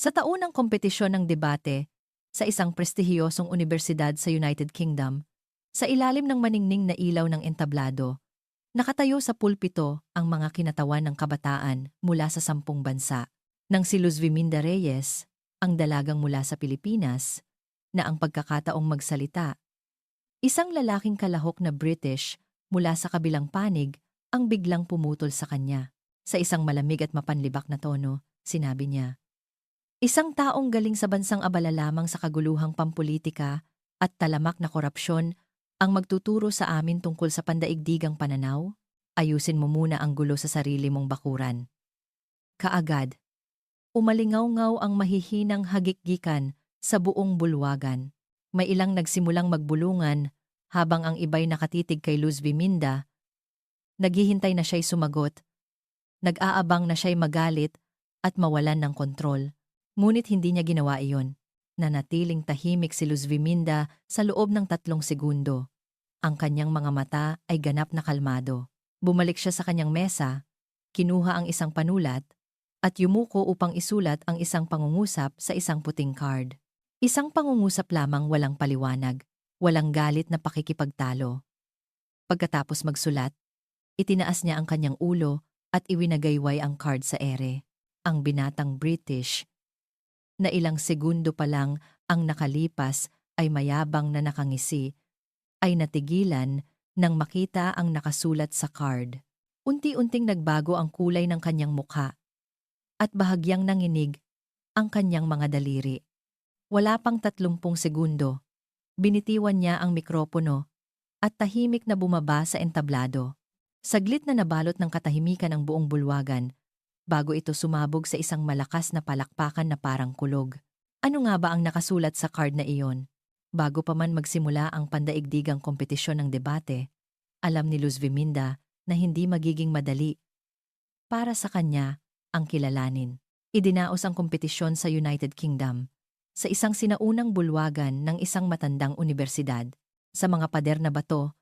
Sa taunang kompetisyon ng debate sa isang prestihiyosong unibersidad sa United Kingdom, sa ilalim ng maningning na ilaw ng entablado, nakatayo sa pulpito ang mga kinatawan ng kabataan mula sa 10 bansa, nang si Luz Viminda Reyes, ang dalagang mula sa Pilipinas, na ang pagkakataong magsalita. Isang lalaking kalahok na British mula sa kabilang panig ang biglang pumutol sa kanya. Sa isang malamig at mapanlibak na tono, sinabi niya, "Isang taong galing sa bansang abala lamang sa kaguluhang pampulitika at talamak na korupsyon ang magtuturo sa amin tungkol sa pandaigdigang pananaw? Ayusin mo muna ang gulo sa sarili mong bakuran." Kaagad, umalingaw-ngaw ang mahihinang hagikgikan sa buong bulwagan. May ilang nagsimulang magbulungan habang ang iba'y nakatitig kay Luz Viminda. Naghihintay na siya'y sumagot, nag-aabang na siya'y magalit at mawalan ng kontrol. Ngunit hindi niya ginawa iyon. Nanatiling tahimik si Luz Viminda sa loob ng 3 segundo. Ang kanyang mga mata ay ganap na kalmado. Bumalik siya sa kanyang mesa, kinuha ang isang panulat, at yumuko upang isulat ang isang pangungusap sa isang puting card. Isang pangungusap lamang, walang paliwanag, walang galit na pakikipagtalo. Pagkatapos magsulat, itinaas niya ang kanyang ulo at iwinagayway ang card sa ere. Ang binatang British, na ilang segundo pa lang ang nakalipas ay mayabang na nakangisi, ay natigilan nang makita ang nakasulat sa card. Unti-unting nagbago ang kulay ng kanyang mukha at bahagyang nanginig ang kanyang mga daliri. Wala pang 30 segundo, binitiwan niya ang mikropono at tahimik na bumaba sa entablado. Saglit na nabalot ng katahimikan ang buong bulwagan bago ito sumabog sa isang malakas na palakpakan na parang kulog. Ano nga ba ang nakasulat sa card na iyon? Bago pa man magsimula ang pandaigdigang kompetisyon ng debate, alam ni Luz Viminda na hindi magiging madali para sa kanya ang kilalanin. Idinaos ang kompetisyon sa United Kingdom, sa isang sinaunang bulwagan ng isang matandang unibersidad. Sa mga pader na bato,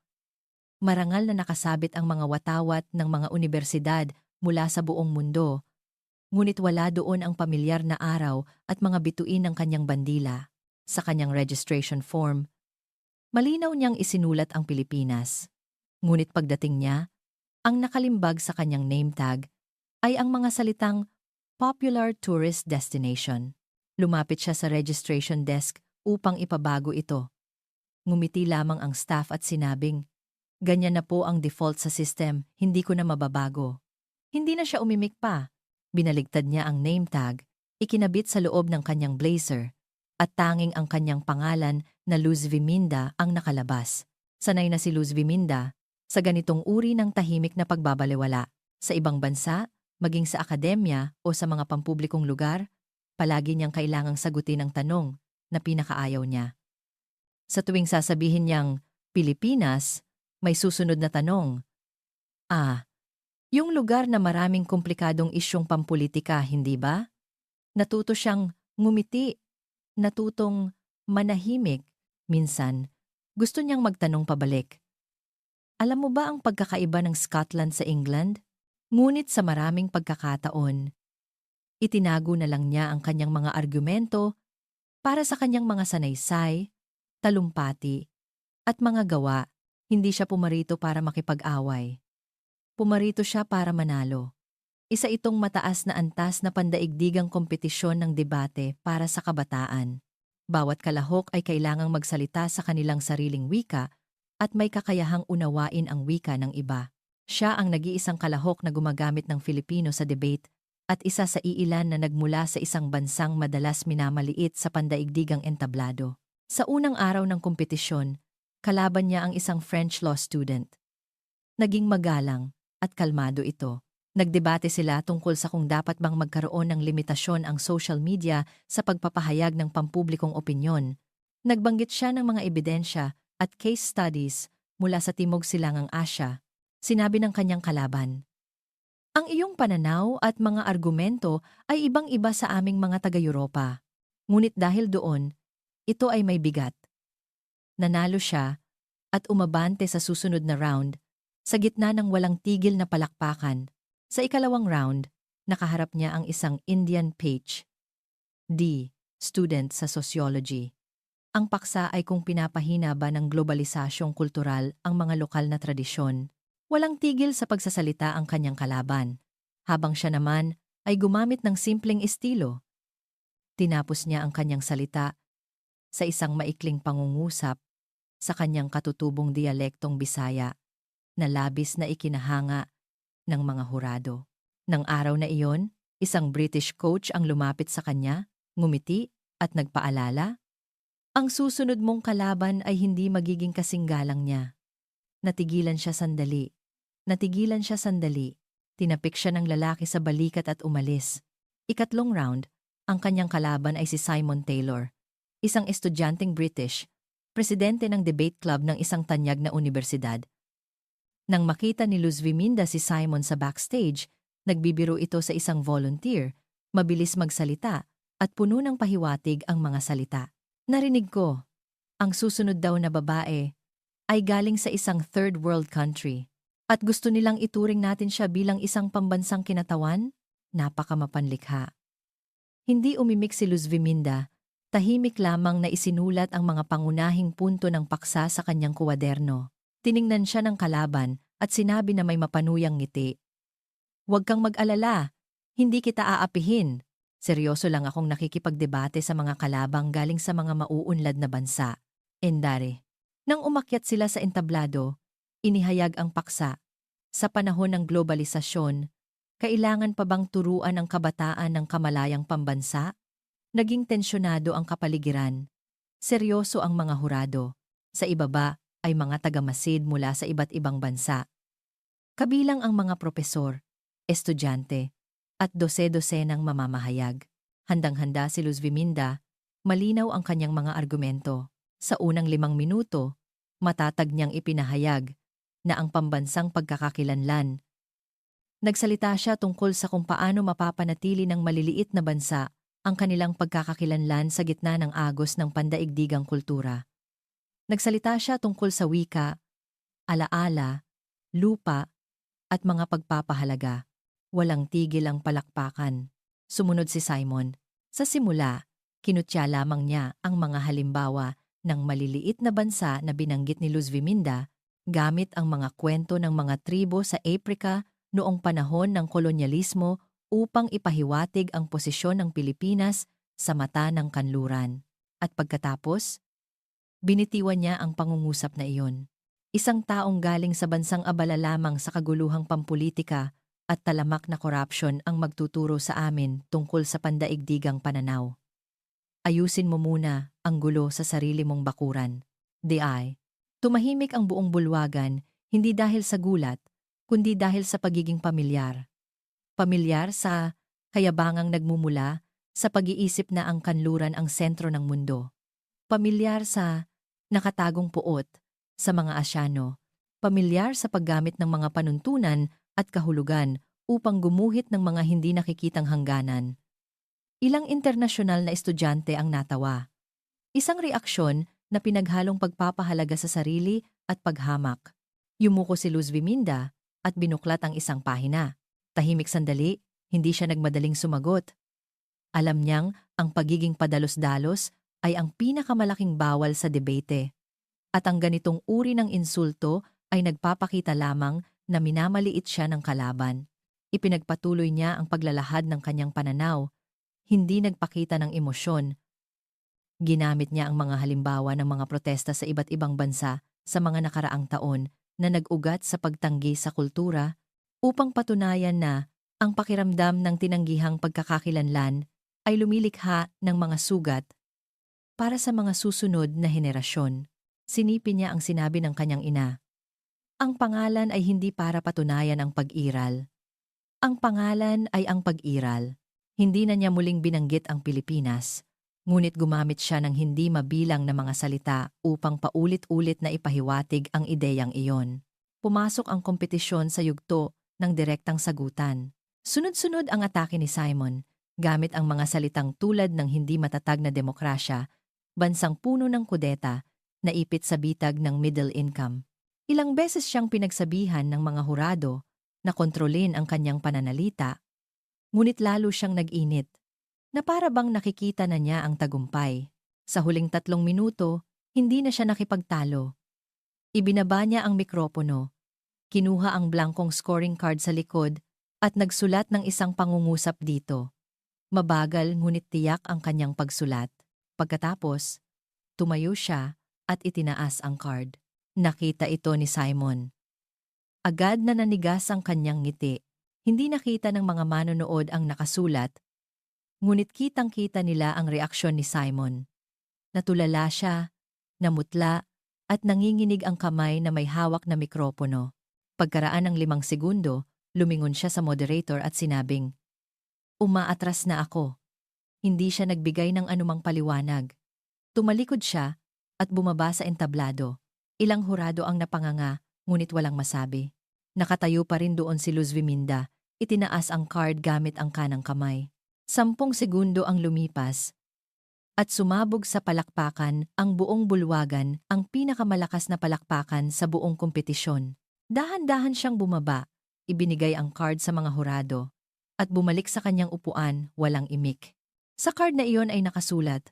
marangal na nakasabit ang mga watawat ng mga unibersidad mula sa buong mundo, ngunit wala doon ang pamilyar na araw at mga bituin ng kanyang bandila. Sa kanyang registration form, malinaw niyang isinulat ang Pilipinas. Ngunit pagdating niya, ang nakalimbag sa kanyang name tag ay ang mga salitang Popular Tourist Destination. Lumapit siya sa registration desk upang ipabago ito. Ngumiti lamang ang staff at sinabing, "Ganyan na po ang default sa system, hindi ko na mababago." Hindi na siya umimik pa. Binaligtad niya ang name tag, ikinabit sa loob ng kanyang blazer, at tanging ang kanyang pangalan na Luz Viminda ang nakalabas. Sanay na si Luz Viminda sa ganitong uri ng tahimik na pagbabalewala. Sa ibang bansa, maging sa akademya o sa mga pampublikong lugar, palagi niyang kailangang sagutin ang tanong na pinakaayaw niya. Sa tuwing sasabihin niyang Pilipinas, may susunod na tanong. Yung lugar na maraming komplikadong isyong pampulitika, hindi ba? Natuto siyang ngumiti, natutong manahimik. Minsan, gusto niyang magtanong pabalik. Alam mo ba ang pagkakaiba ng Scotland sa England? Ngunit sa maraming pagkakataon, itinago na lang niya ang kanyang mga argumento para sa kanyang mga sanaysay, talumpati, at mga gawa. Hindi siya pumarito para makipag-away. Pumarito siya para manalo. Isa itong mataas na antas na pandaigdigang kompetisyon ng debate para sa kabataan. Bawat kalahok ay kailangang magsalita sa kanilang sariling wika at may kakayahang unawain ang wika ng iba. Siya ang nag-iisang kalahok na gumagamit ng Filipino sa debate at isa sa iilan na nagmula sa isang bansang madalas minamaliit sa pandaigdigang entablado. Sa unang araw ng kompetisyon, kalaban niya ang isang French law student. Naging magalang at kalmado ito. Nagdebate sila tungkol sa kung dapat bang magkaroon ng limitasyon ang social media sa pagpapahayag ng pampublikong opinyon. Nagbanggit siya ng mga ebidensya at case studies mula sa Timog Silangang Asya. Sinabi ng kanyang kalaban, "Ang iyong pananaw at mga argumento ay ibang-iba sa aming mga taga-Europa. Ngunit dahil doon, ito ay may bigat." Nanalo siya at umabante sa susunod na round sa gitna ng walang tigil na palakpakan. Sa ikalawang round, nakaharap niya ang isang Indian page. D. Student sa sociology. Ang paksa ay kung pinapahina ba ng globalisasyong kultural ang mga lokal na tradisyon. Walang tigil sa pagsasalita ang kanyang kalaban, habang siya naman ay gumamit ng simpleng estilo. Tinapos niya ang kanyang salita sa isang maikling pangungusap sa kanyang katutubong dialektong Bisaya na labis na ikinahanga ng mga hurado. Nang araw na iyon, isang British coach ang lumapit sa kanya, ngumiti at nagpaalala, ang susunod mong kalaban ay hindi magiging kasinggalang niya. Natigilan siya sandali. Natigilan siya sandali. Tinapik siya ng lalaki sa balikat at umalis. Ikatlong round, ang kanyang kalaban ay si Simon Taylor, isang estudyanteng British, presidente ng debate club ng isang tanyag na universidad. Nang makita ni Luz Viminda si Simon sa backstage, nagbibiro ito sa isang volunteer, mabilis magsalita, at puno ng pahiwatig ang mga salita. Narinig ko, ang susunod daw na babae ay galing sa isang third world country at gusto nilang ituring natin siya bilang isang pambansang kinatawan? Napakamapanlikha. Hindi umimik si Luz Viminda, tahimik lamang na isinulat ang mga pangunahing punto ng paksa sa kanyang kuwaderno. Tiningnan siya ng kalaban at sinabi na may mapanuyang ngiti. Huwag kang mag-alala, hindi kita aapihin. Seryoso lang akong nakikipagdebate sa mga kalabang galing sa mga mauunlad na bansa. Endare. Nang umakyat sila sa entablado, inihayag ang paksa. Sa panahon ng globalisasyon, kailangan pa bang turuan ang kabataan ng kamalayang pambansa? Naging tensyonado ang kapaligiran. Seryoso ang mga hurado. Sa ibaba ay mga tagamasid mula sa iba't ibang bansa. Kabilang ang mga propesor, estudyante, at dose-dosenang mamamahayag. Handang-handa si Luz Viminda, malinaw ang kanyang mga argumento. Sa unang 5 minuto, matatag niyang ipinahayag na ang pambansang pagkakakilanlan. Nagsalita siya tungkol sa kung paano mapapanatili ng maliliit na bansa ang kanilang pagkakakilanlan sa gitna ng agos ng pandaigdigang kultura. Nagsalita siya tungkol sa wika, alaala, lupa, at mga pagpapahalaga. Walang tigil ang palakpakan. Sumunod si Simon. Sa simula, kinutya lamang niya ang mga halimbawa ng maliliit na bansa na binanggit ni Luz Viminda gamit ang mga kwento ng mga tribo sa Africa noong panahon ng kolonyalismo upang ipahiwatig ang posisyon ng Pilipinas sa mata ng kanluran. At pagkatapos, binitiwan niya ang pangungusap na iyon. Isang taong galing sa bansang abala lamang sa kaguluhang pampulitika at talamak na korupsyon ang magtuturo sa amin tungkol sa pandaigdigang pananaw. Ayusin mo muna ang gulo sa sarili mong bakuran. Di. Tumahimik ang buong bulwagan, hindi dahil sa gulat, kundi dahil sa pagiging pamilyar. Pamilyar sa kayabangang nagmumula sa pag-iisip na ang kanluran ang sentro ng mundo. Pamilyar sa nakatagong puot sa mga Asyano. Pamilyar sa paggamit ng mga panuntunan at kahulugan upang gumuhit ng mga hindi nakikitang hangganan. Ilang internasyonal na estudyante ang natawa. Isang reaksyon na pinaghalong pagpapahalaga sa sarili at paghamak. Yumuko si Luz Viminda at binuklat ang isang pahina. Tahimik sandali, hindi siya nagmadaling sumagot. Alam niyang ang pagiging padalos-dalos ay ang pinakamalaking bawal sa debate. At ang ganitong uri ng insulto ay nagpapakita lamang na minamaliit siya ng kalaban. Ipinagpatuloy niya ang paglalahad ng kanyang pananaw, hindi nagpakita ng emosyon. Ginamit niya ang mga halimbawa ng mga protesta sa iba't ibang bansa sa mga nakaraang taon na nag-ugat sa pagtanggi sa kultura upang patunayan na ang pakiramdam ng tinanggihang pagkakakilanlan ay lumilikha ng mga sugat para sa mga susunod na henerasyon. Sinipin niya ang sinabi ng kanyang ina. Ang pangalan ay hindi para patunayan ang pag-iral. Ang pangalan ay ang pag-iral. Hindi na niya muling binanggit ang Pilipinas, ngunit gumamit siya ng hindi mabilang na mga salita upang paulit-ulit na ipahiwatig ang ideyang iyon. Pumasok ang kompetisyon sa yugto ng direktang sagutan. Sunod-sunod ang atake ni Simon, gamit ang mga salitang tulad ng hindi matatag na demokrasya, bansang puno ng kudeta, naipit sa bitag ng middle income. Ilang beses siyang pinagsabihan ng mga hurado na kontrolin ang kanyang pananalita, ngunit lalo siyang nag-init. na para bang nakikita na niya ang tagumpay. Sa huling 3 minuto, hindi na siya nakipagtalo. Ibinaba niya ang mikropono, kinuha ang blankong scoring card sa likod at nagsulat ng isang pangungusap dito. Mabagal ngunit tiyak ang kanyang pagsulat. Pagkatapos, tumayo siya at itinaas ang card. Nakita ito ni Simon. Agad na nanigas ang kanyang ngiti. Hindi nakita ng mga manonood ang nakasulat, ngunit kitang-kita nila ang reaksyon ni Simon. Natulala siya, namutla, at nanginginig ang kamay na may hawak na mikropono. Pagkaraan ng 5 segundo, lumingon siya sa moderator at sinabing, "Umaatras na ako." Hindi siya nagbigay ng anumang paliwanag. Tumalikod siya at bumaba sa entablado. Ilang hurado ang napanganga, ngunit walang masabi. Nakatayo pa rin doon si Luz Viminda, itinaas ang card gamit ang kanang kamay. 10 segundo ang lumipas, at sumabog sa palakpakan ang buong bulwagan, ang pinakamalakas na palakpakan sa buong kompetisyon. Dahan-dahan siyang bumaba, ibinigay ang card sa mga hurado, at bumalik sa kanyang upuan, walang imik. Sa card na iyon ay nakasulat,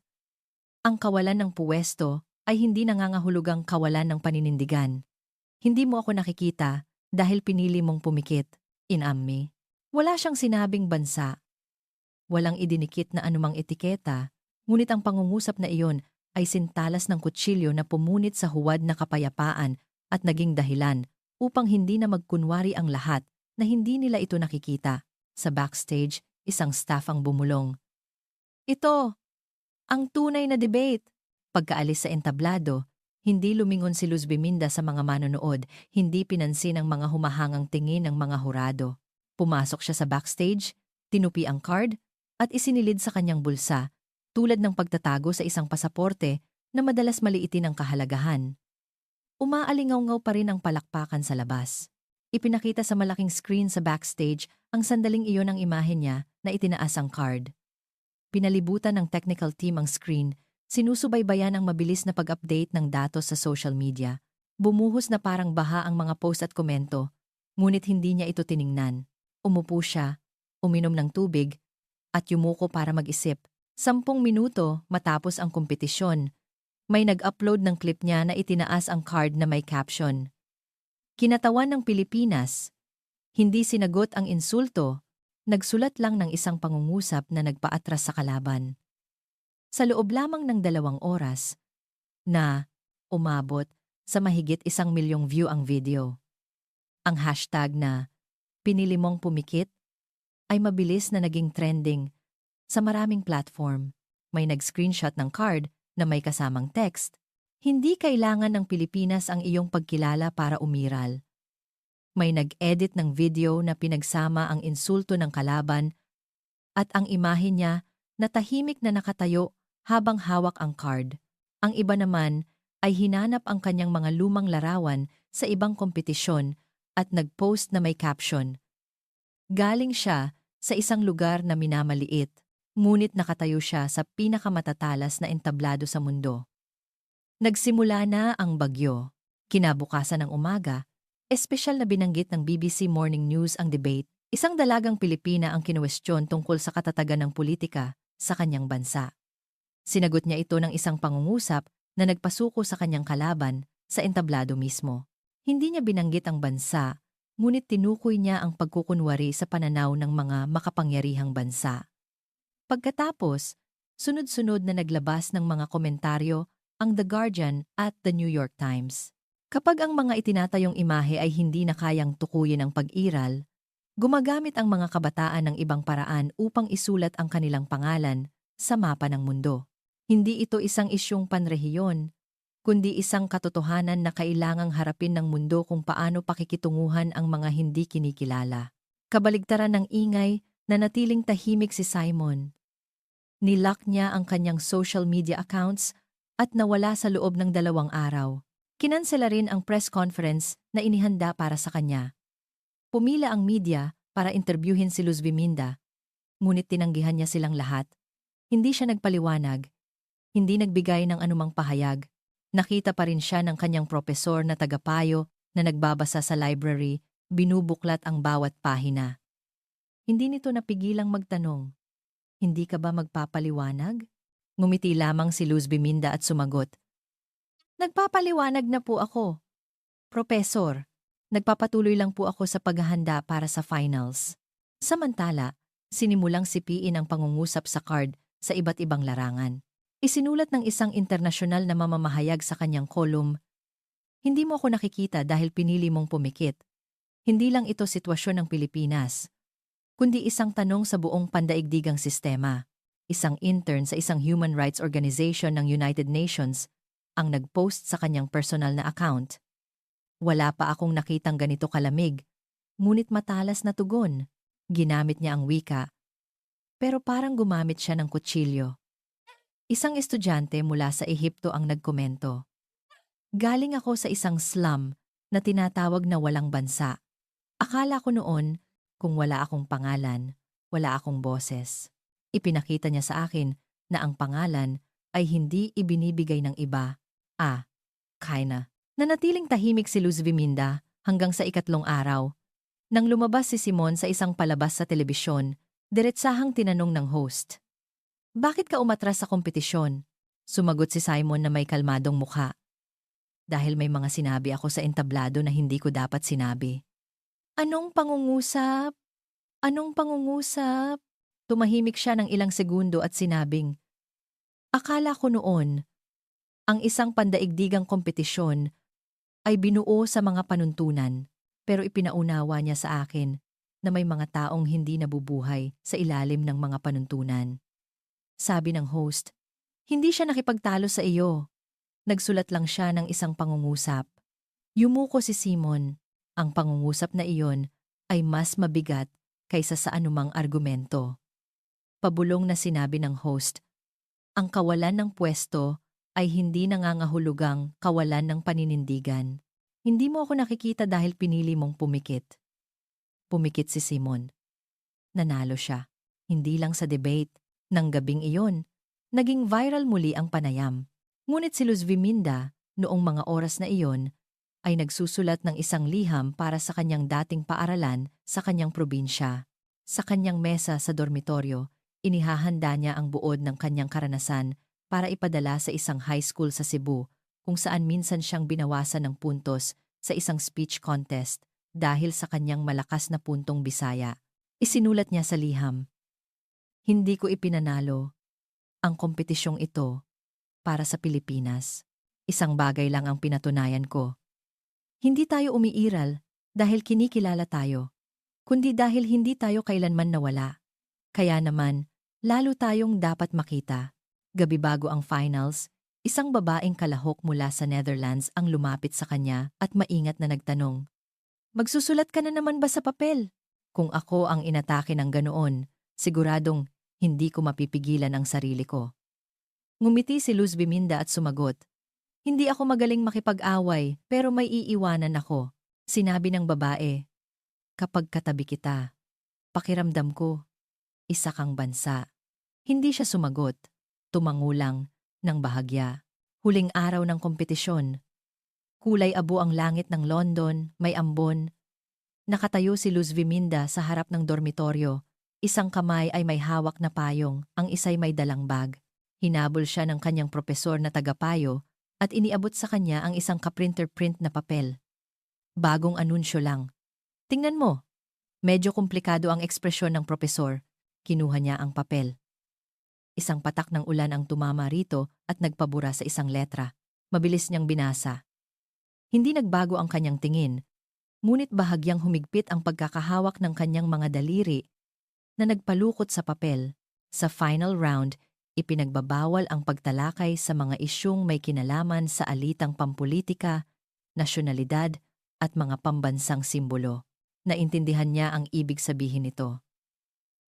"Ang kawalan ng puwesto ay hindi nangangahulugang kawalan ng paninindigan. Hindi mo ako nakikita dahil pinili mong pumikit, inammi." Wala siyang sinabing bansa. Walang idinikit na anumang etiketa, ngunit ang pangungusap na iyon ay sintalas ng kutsilyo na pumunit sa huwad na kapayapaan at naging dahilan upang hindi na magkunwari ang lahat na hindi nila ito nakikita. Sa backstage, isang staff ang bumulong. "Ito, ang tunay na debate." Pagkaalis sa entablado, hindi lumingon si Luz Biminda sa mga manonood, hindi pinansin ang mga humahangang tingin ng mga hurado. Pumasok siya sa backstage, tinupi ang card, at isinilid sa kanyang bulsa, tulad ng pagtatago sa isang pasaporte na madalas maliitin ang kahalagahan. Umaalingaw-ngaw pa rin ang palakpakan sa labas. Ipinakita sa malaking screen sa backstage ang sandaling iyon ang imahe niya na itinaas ang card. Pinalibutan ng technical team ang screen, sinusubaybayan ang mabilis na pag-update ng datos sa social media. Bumuhos na parang baha ang mga post at komento, ngunit hindi niya ito tiningnan. Umupo siya, uminom ng tubig, at yumuko para mag-isip. 10 minuto matapos ang kompetisyon, may nag-upload ng clip niya na itinaas ang card na may caption, "Kinatawan ng Pilipinas." Hindi sinagot ang insulto, nagsulat lang ng isang pangungusap na nagpaatras sa kalaban. Sa loob lamang ng 2 oras, na umabot sa mahigit 1 milyong view ang video. Ang hashtag na "Pinili mong pumikit" ay mabilis na naging trending sa maraming platform. May nag-screenshot ng card na may kasamang text, "Hindi kailangan ng Pilipinas ang iyong pagkilala para umiral." May nag-edit ng video na pinagsama ang insulto ng kalaban at ang imahe niya na tahimik na nakatayo habang hawak ang card. Ang iba naman ay hinanap ang kanyang mga lumang larawan sa ibang kompetisyon at nag-post na may caption, "Galing siya sa isang lugar na minamaliit, ngunit nakatayo siya sa pinakamatatalas na entablado sa mundo." Nagsimula na ang bagyo. Kinabukasan ng umaga, espesyal na binanggit ng BBC Morning News ang debate. Isang dalagang Pilipina ang kinuwestiyon tungkol sa katatagan ng politika sa kanyang bansa. Sinagot niya ito ng isang pangungusap na nagpasuko sa kanyang kalaban sa entablado mismo. Hindi niya binanggit ang bansa, ngunit tinukoy niya ang pagkukunwari sa pananaw ng mga makapangyarihang bansa. Pagkatapos, sunod-sunod na naglabas ng mga komentaryo ang The Guardian at The New York Times. Kapag ang mga itinatayong imahe ay hindi na kayang tukuyin ang pag-iral, gumagamit ang mga kabataan ng ibang paraan upang isulat ang kanilang pangalan sa mapa ng mundo. Hindi ito isang isyung panrehiyon, kundi isang katotohanan na kailangang harapin ng mundo kung paano pakikitunguhan ang mga hindi kinikilala. Kabaligtaran ng ingay, nanatiling tahimik si Simon. Nilock niya ang kanyang social media accounts at nawala sa loob ng 2 araw. Kinansela rin ang press conference na inihanda para sa kanya. Pumila ang media para interbyuhin si Luz Biminda, ngunit tinanggihan niya silang lahat. Hindi siya nagpaliwanag, hindi nagbigay ng anumang pahayag. Nakita pa rin siya ng kanyang propesor na tagapayo na nagbabasa sa library, binubuklat ang bawat pahina. Hindi nito napigilang magtanong. Hindi ka ba magpapaliwanag? Ngumiti lamang si Luz Biminda at sumagot. Nagpapaliwanag na po ako. Professor, nagpapatuloy lang po ako sa paghahanda para sa finals. Samantala, sinimulang sipiin ang pangungusap sa card sa iba't ibang larangan. Isinulat ng isang internasyonal na mamamahayag sa kanyang kolum, "Hindi mo ako nakikita dahil pinili mong pumikit. Hindi lang ito sitwasyon ng Pilipinas, kundi isang tanong sa buong pandaigdigang sistema." Isang intern sa isang human rights organization ng United Nations ang nagpost sa kanyang personal na account. "Wala pa akong nakitang ganito kalamig, ngunit matalas na tugon." Ginamit niya ang wika, pero parang gumamit siya ng kutsilyo. Isang estudyante mula sa Ehipto ang nagkomento. "Galing ako sa isang slum na tinatawag na walang bansa. Akala ko noon, kung wala akong pangalan, wala akong boses." Ipinakita niya sa akin na ang pangalan ay hindi ibinibigay ng iba. Kaina. Nanatiling tahimik si Luz Biminda hanggang sa ikatlong araw. Nang lumabas si Simon sa isang palabas sa telebisyon, diretsahang tinanong ng host, "Bakit ka umatras sa kompetisyon?" Sumagot si Simon na may kalmadong mukha. "Dahil may mga sinabi ako sa entablado na hindi ko dapat sinabi." "Anong pangungusap? Anong pangungusap?" Tumahimik siya ng ilang segundo at sinabing, "Akala ko noon, ang isang pandaigdigang kompetisyon ay binuo sa mga panuntunan, pero ipinaunawa niya sa akin na may mga taong hindi nabubuhay sa ilalim ng mga panuntunan." Sabi ng host, "Hindi siya nakipagtalo sa iyo. Nagsulat lang siya ng isang pangungusap." Yumuko si Simon. Ang pangungusap na iyon ay mas mabigat kaysa sa anumang argumento. Pabulong na sinabi ng host, "Ang kawalan ng pwesto ay hindi nangangahulugang kawalan ng paninindigan. Hindi mo ako nakikita dahil pinili mong pumikit." Pumikit si Simon. Nanalo siya. Hindi lang sa debate. Nang gabing iyon, naging viral muli ang panayam. Ngunit si Luz Biminda, noong mga oras na iyon, ay nagsusulat ng isang liham para sa kanyang dating paaralan sa kanyang probinsya. Sa kanyang mesa sa dormitoryo, inihahanda niya ang buod ng kanyang karanasan para ipadala sa isang high school sa Cebu kung saan minsan siyang binawasan ng puntos sa isang speech contest dahil sa kanyang malakas na puntong Bisaya. Isinulat niya sa liham, "Hindi ko ipinanalo ang kompetisyong ito para sa Pilipinas. Isang bagay lang ang pinatunayan ko. Hindi tayo umiiral dahil kinikilala tayo, kundi dahil hindi tayo kailanman nawala. Kaya naman, lalo tayong dapat makita." Gabi bago ang finals, isang babaeng kalahok mula sa Netherlands ang lumapit sa kanya at maingat na nagtanong, "Magsusulat ka na naman ba sa papel?" Kung ako ang inatake ng ganoon, siguradong hindi ko mapipigilan ang sarili ko. Ngumiti si Luz Biminda at sumagot, "Hindi ako magaling makipag-away pero may iiwanan ako." Sinabi ng babae, "Kapag katabi kita, pakiramdam ko, isa kang bansa." Hindi siya sumagot. Tumango lang ng bahagya. Huling araw ng kompetisyon. Kulay abo ang langit ng London, may ambon. Nakatayo si Luz Biminda sa harap ng dormitoryo. Isang kamay ay may hawak na payong, ang isa'y may dalang bag. Hinabol siya ng kanyang propesor na tagapayo at iniabot sa kanya ang isang kaprinter-print na papel. Bagong anunsyo lang. "Tingnan mo." Medyo komplikado ang ekspresyon ng propesor. Kinuha niya ang papel. Isang patak ng ulan ang tumama rito at nagpabura sa isang letra. Mabilis niyang binasa. Hindi nagbago ang kanyang tingin, ngunit bahagyang humigpit ang pagkakahawak ng kanyang mga daliri na nagpalukot sa papel. Sa final round, ipinagbabawal ang pagtalakay sa mga isyung may kinalaman sa alitang pampulitika, nasyonalidad at mga pambansang simbolo. Naintindihan niya ang ibig sabihin nito.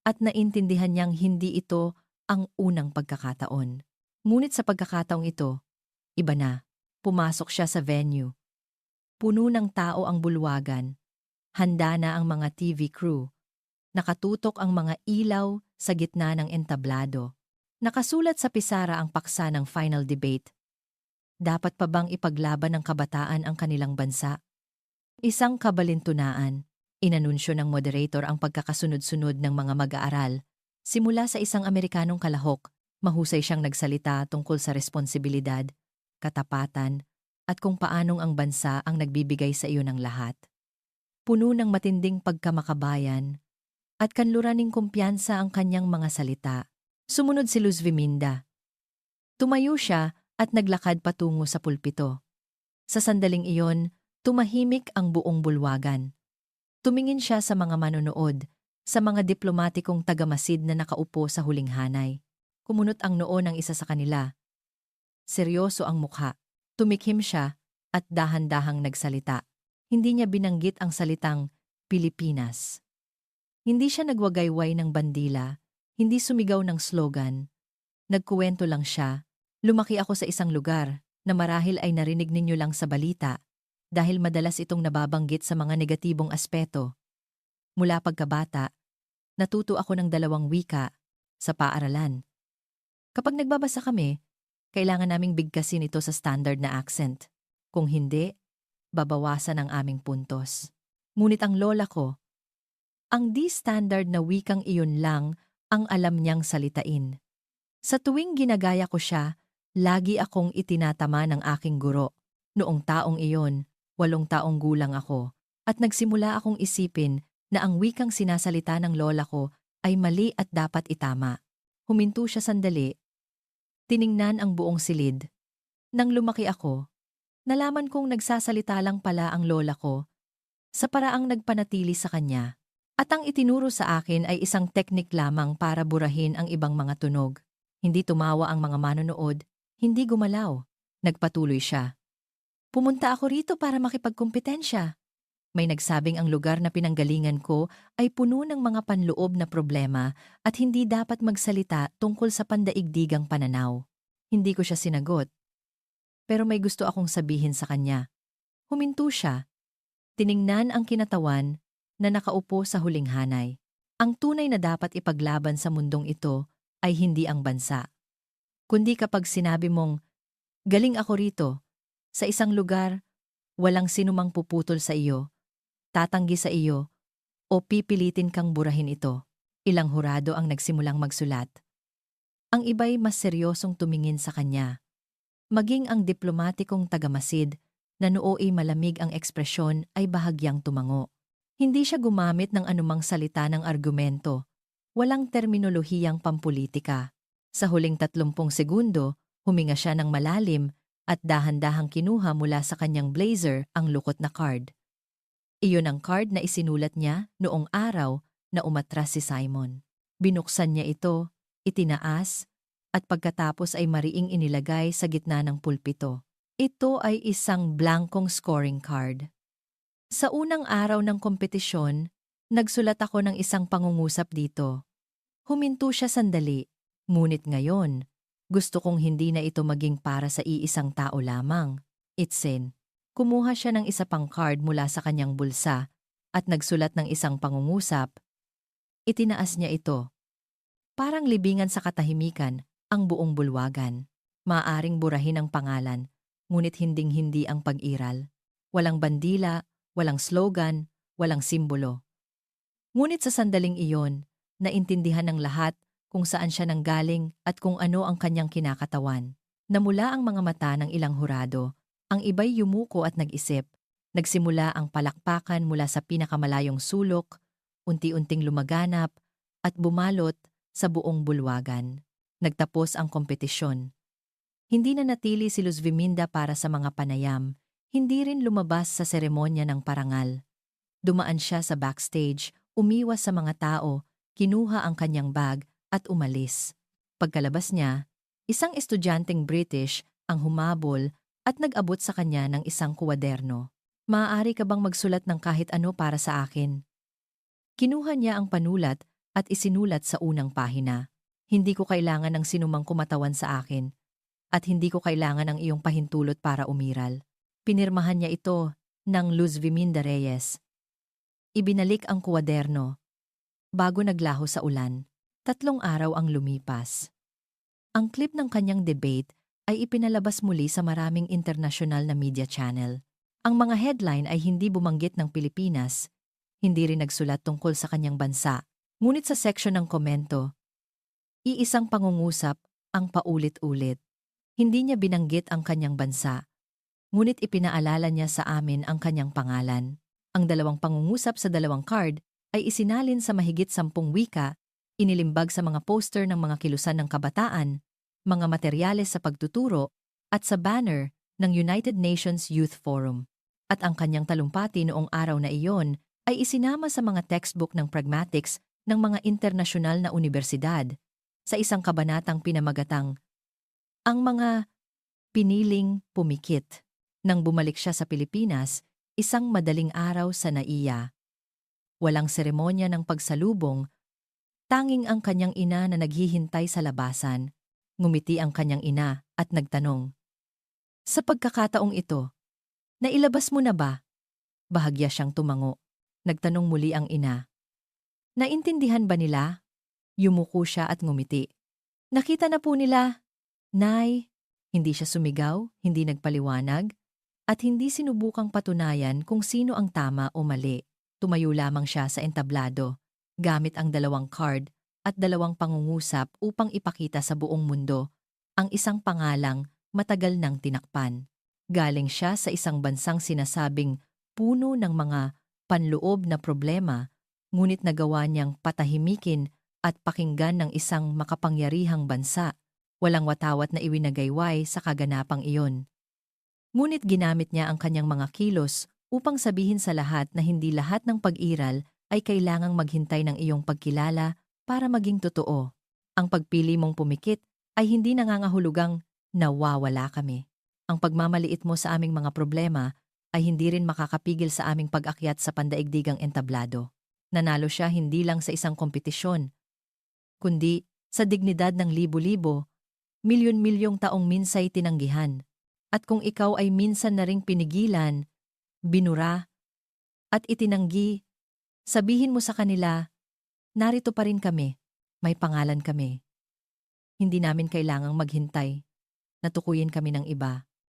At naintindihan niyang hindi ito ang unang pagkakataon. Ngunit sa pagkakataong ito, iba na. Pumasok siya sa venue. Puno ng tao ang bulwagan. Handa na ang mga TV crew. Nakatutok ang mga ilaw sa gitna ng entablado. Nakasulat sa pisara ang paksa ng final debate. Dapat pa bang ipaglaban ng kabataan ang kanilang bansa? Isang kabalintunaan. Inanunsyo ng moderator ang pagkakasunod-sunod ng mga mag-aaral. Simula sa isang Amerikanong kalahok, mahusay siyang nagsalita tungkol sa responsibilidad, katapatan, at kung paanong ang bansa ang nagbibigay sa iyo ng lahat. Puno ng matinding pagkamakabayan at kanluraning kumpiyansa ang kanyang mga salita. Sumunod si Luz Viminda. Tumayo siya at naglakad patungo sa pulpito. Sa sandaling iyon, tumahimik ang buong bulwagan. Tumingin siya sa mga manonood, sa mga diplomatikong tagamasid na nakaupo sa huling hanay. Kumunot ang noo ng isa sa kanila. Seryoso ang mukha. Tumikhim siya at dahan-dahang nagsalita. Hindi niya binanggit ang salitang Pilipinas. Hindi siya nagwagayway ng bandila, hindi sumigaw ng slogan. Nagkuwento lang siya. Lumaki ako sa isang lugar na marahil ay narinig ninyo lang sa balita dahil madalas itong nababanggit sa mga negatibong aspeto. Mula pagkabata, natuto ako ng 2 wika sa paaralan. Kapag nagbabasa kami, kailangan naming bigkasin ito sa standard na accent. Kung hindi, babawasan ang aming puntos. Ngunit ang lola ko, ang di-standard na wikang iyon lang ang alam niyang salitain. Sa tuwing ginagaya ko siya, lagi akong itinatama ng aking guro. Noong taong iyon, 8 taong gulang ako, at nagsimula akong isipin na ang wikang sinasalita ng lola ko ay mali at dapat itama. Huminto siya sandali. Tiningnan ang buong silid. Nang lumaki ako, nalaman kong nagsasalita lang pala ang lola ko sa paraang nagpanatili sa kanya. At ang itinuro sa akin ay isang teknik lamang para burahin ang ibang mga tunog. Hindi tumawa ang mga manonood, hindi gumalaw. Nagpatuloy siya. Pumunta ako rito para makipagkumpetensya. May nagsabing ang lugar na pinanggalingan ko ay puno ng mga panloob na problema at hindi dapat magsalita tungkol sa pandaigdigang pananaw. Hindi ko siya sinagot. Pero may gusto akong sabihin sa kanya. Huminto siya. Tiningnan ang kinatawan na nakaupo sa huling hanay. Ang tunay na dapat ipaglaban sa mundong ito ay hindi ang bansa. Kundi kapag sinabi mong, galing ako rito, sa isang lugar, walang sinumang puputol sa iyo, tatanggi sa iyo, o pipilitin kang burahin ito. Ilang hurado ang nagsimulang magsulat. Ang iba'y mas seryosong tumingin sa kanya. Maging ang diplomatikong tagamasid na nooy malamig ang ekspresyon ay bahagyang tumango. Hindi siya gumamit ng anumang salita ng argumento. Walang terminolohiyang pampolitika. Sa huling 30 segundo, huminga siya ng malalim at dahan-dahang kinuha mula sa kanyang blazer ang lukot na card. Iyon ang card na isinulat niya noong araw na umatras si Simon. Binuksan niya ito, itinaas, at pagkatapos ay mariing inilagay sa gitna ng pulpito. Ito ay isang blankong scoring card. Sa unang araw ng kompetisyon, nagsulat ako ng isang pangungusap dito. Huminto siya sandali, ngunit ngayon, gusto kong hindi na ito maging para sa iisang tao lamang. Itsen. Kumuha siya ng isa pang card mula sa kanyang bulsa at nagsulat ng isang pangungusap. Itinaas niya ito. Parang libingan sa katahimikan ang buong bulwagan. Maaring burahin ang pangalan, ngunit hinding-hindi ang pag-iral. Walang bandila, walang slogan, walang simbolo. Ngunit sa sandaling iyon, naintindihan ng lahat kung saan siya nanggaling at kung ano ang kanyang kinakatawan. Namula ang mga mata ng ilang hurado, ang iba'y yumuko at nag-isip. Nagsimula ang palakpakan mula sa pinakamalayong sulok, unti-unting lumaganap at bumalot sa buong bulwagan. Nagtapos ang kompetisyon. Hindi na natili si Luz Viminda para sa mga panayam. Hindi rin lumabas sa seremonya ng parangal. Dumaan siya sa backstage, umiwas sa mga tao, kinuha ang kanyang bag at umalis. Pagkalabas niya, isang estudyanteng British ang humabol at nag-abot sa kanya ng isang kuwaderno. Maaari ka bang magsulat ng kahit ano para sa akin? Kinuha niya ang panulat at isinulat sa unang pahina. Hindi ko kailangan ng sinumang kumatawan sa akin at hindi ko kailangan ng iyong pahintulot para umiral. Pinirmahan niya ito ng Luz Viminda Reyes. Ibinalik ang kuwaderno. Bago naglaho sa ulan, 3 araw ang lumipas. Ang clip ng kanyang debate ay ipinalabas muli sa maraming internasyonal na media channel. Ang mga headline ay hindi bumanggit ng Pilipinas, hindi rin nagsulat tungkol sa kanyang bansa. Ngunit sa section ng komento, Iisang pangungusap ang paulit-ulit. Hindi niya binanggit ang kanyang bansa, ngunit ipinaalala niya sa amin ang kanyang pangalan. Ang dalawang pangungusap sa dalawang card ay isinalin sa mahigit 10 wika, inilimbag sa mga poster ng mga kilusan ng kabataan, mga materyales sa pagtuturo, at sa banner ng United Nations Youth Forum. At ang kanyang talumpati noong araw na iyon ay isinama sa mga textbook ng pragmatics ng mga internasyonal na universidad sa isang kabanatang pinamagatang ang mga piniling pumikit. Nang bumalik siya sa Pilipinas, isang madaling araw sa NAIA. Walang seremonya ng pagsalubong, tanging ang kanyang ina na naghihintay sa labasan. Ngumiti ang kanyang ina at nagtanong, "Sa pagkakataong ito, nailabas mo na ba?" Bahagya siyang tumango. Nagtanong muli ang ina, "Naintindihan ba nila?" Yumuko siya at ngumiti. "Nakita na po nila, Nay." Hindi siya sumigaw, hindi nagpaliwanag, at hindi sinubukang patunayan kung sino ang tama o mali. Tumayo lamang siya sa entablado, gamit ang dalawang card at dalawang pangungusap upang ipakita sa buong mundo ang isang pangalang matagal nang tinakpan. Galing siya sa isang bansang sinasabing puno ng mga panloob na problema, ngunit nagawa niyang patahimikin at pakinggan ng isang makapangyarihang bansa. Walang watawat na iwinagayway sa kaganapang iyon. Ngunit ginamit niya ang kanyang mga kilos upang sabihin sa lahat na hindi lahat ng pag-iral ay kailangang maghintay ng iyong pagkilala para maging totoo. Ang pagpili mong pumikit ay hindi nangangahulugang nawawala kami. Ang pagmamaliit mo sa aming mga problema ay hindi rin makakapigil sa aming pag-akyat sa pandaigdigang entablado. Nanalo siya hindi lang sa isang kompetisyon, kundi sa dignidad ng libo-libo, milyon-milyong taong minsay tinanggihan. At kung ikaw ay minsan na ring pinigilan, binura, at itinanggi, sabihin mo sa kanila, narito pa rin kami, may pangalan kami. Hindi namin kailangang maghintay, natukuyin kami ng iba.